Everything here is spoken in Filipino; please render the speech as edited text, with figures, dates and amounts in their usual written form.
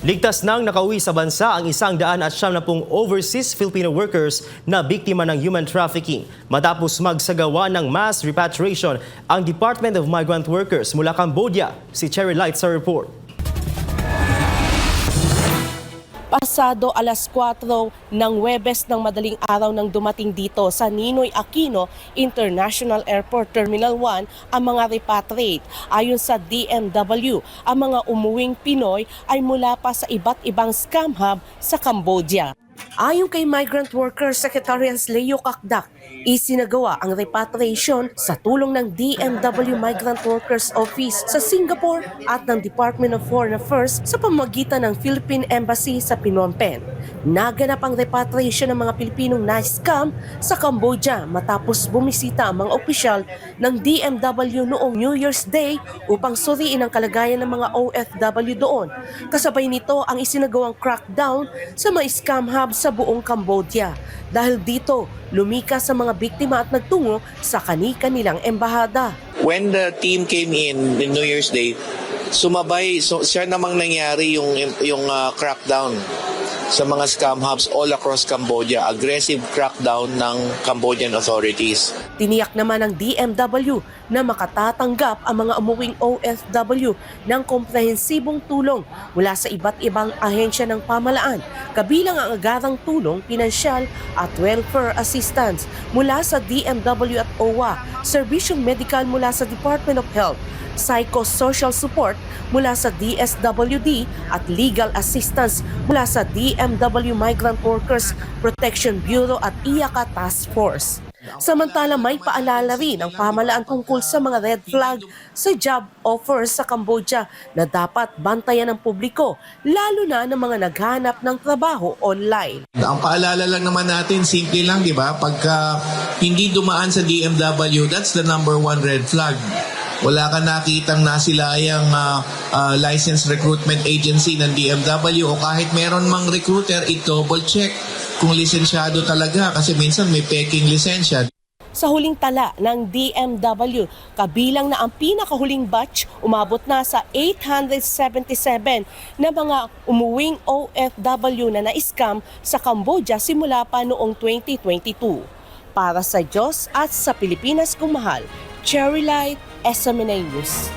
Ligtas nang nakauwi sa bansa ang 170 overseas Filipino workers na biktima ng human trafficking matapos magsagawa ng mass repatriation ang Department of Migrant Workers mula Cambodia. Si Cherry Light sa report. Pasado alas 4 ng Huwebes ng madaling araw nang dumating dito sa Ninoy Aquino International Airport Terminal 1 ang mga repatriate. Ayon sa DMW, ang mga umuwing Pinoy ay mula pa sa iba't ibang scam hub sa Cambodia. Ayon kay Migrant Workers Secretary Leo Kakdak, isinagawa ang repatriation sa tulong ng DMW Migrant Workers Office sa Singapore at ng Department of Foreign Affairs sa pamamagitan ng Philippine Embassy sa Phnom Penh. Naganap ang repatriation ng mga Pilipinong na-scam sa Cambodia matapos bumisita ang mga opisyal ng DMW noong New Year's Day upang suriin ang kalagayan ng mga OFW doon. Kasabay nito ang isinagawang crackdown sa mga scam hub sa buong Cambodia. Dahil dito, lumikas sa mga biktima at nagtungo sa kani-kanilang embahada. When the team came in New Year's Day, sumabay, siya namang nangyari yung crackdown sa mga scam hubs all across Cambodia, aggressive crackdown ng Cambodian authorities. Tiniyak naman ng DMW na makatatanggap ang mga umuwing OFW ng komprehensibong tulong mula sa iba't ibang ahensya ng pamahalaan, kabilang ang agarang tulong, pinansyal at welfare assistance mula sa DMW at OWA, serbisyong medikal mula sa Department of Health, psychosocial support mula sa DSWD at legal assistance mula sa DMW Migrant Workers Protection Bureau at IACA Task Force. Samantala may paalala rin ang pamahalaan tungkol sa mga red flag sa job offers sa Cambodia na dapat bantayan ng publiko, lalo na ng mga naghanap ng trabaho online. Ang paalala lang naman natin, simple lang, di ba? Pagka hindi dumaan sa DMW, that's the number one red flag. Wala ka nakitang nasilayang license recruitment agency ng DMW o kahit meron mang recruiter, i-double check kung lisensyado talaga kasi minsan may peking lisensya. Sa huling tala ng DMW, kabilang na ang pinakahuling batch, umabot na sa 877 na mga umuwing OFW na na-scam sa Cambodia simula pa noong 2022. Para sa Diyos at sa Pilipinas kung mahal, Cherry Light, SMNA News.